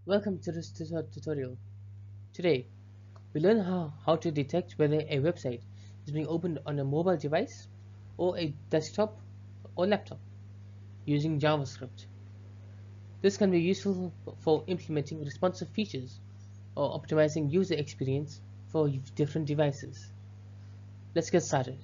Welcome to this tutorial. Today, we learn how to detect whether a website is being opened on a mobile device or a desktop or laptop using JavaScript. This can be useful for implementing responsive features or optimizing user experience for different devices. Let's get started.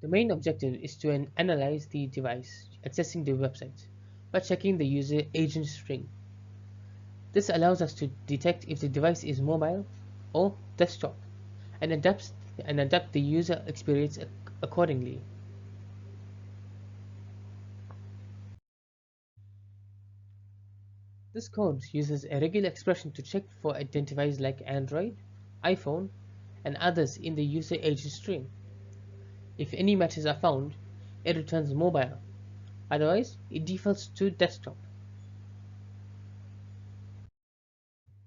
The main objective is to analyze the device accessing the website by checking the user agent string. This allows us to detect if the device is mobile or desktop and adapt the user experience accordingly. This code uses a regular expression to check for identifiers like Android, iPhone, and others in the user agent string. If any matches are found, it returns mobile, otherwise it defaults to desktop.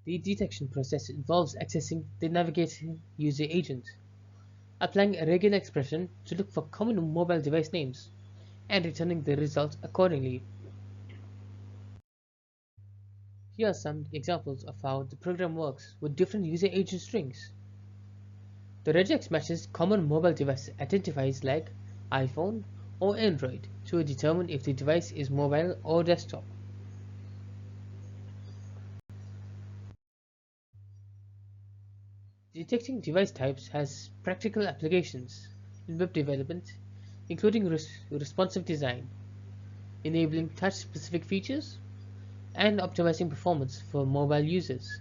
The detection process involves accessing the navigator user agent, applying a regular expression to look for common mobile device names, and returning the result accordingly. Here are some examples of how the program works with different user agent strings. The regex matches common mobile device identifiers like iPhone or Android to determine if the device is mobile or desktop. Detecting device types has practical applications in web development, including responsive design, enabling touch-specific features, and optimizing performance for mobile users.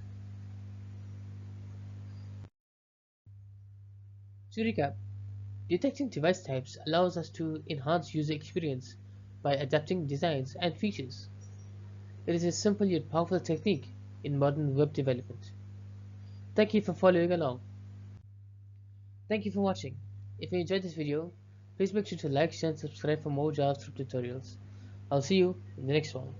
To recap, detecting device types allows us to enhance user experience by adapting designs and features. It is a simple yet powerful technique in modern web development. Thank you for following along. Thank you for watching. If you enjoyed this video, please make sure to like, share and subscribe for more JavaScript tutorials. I'll see you in the next one.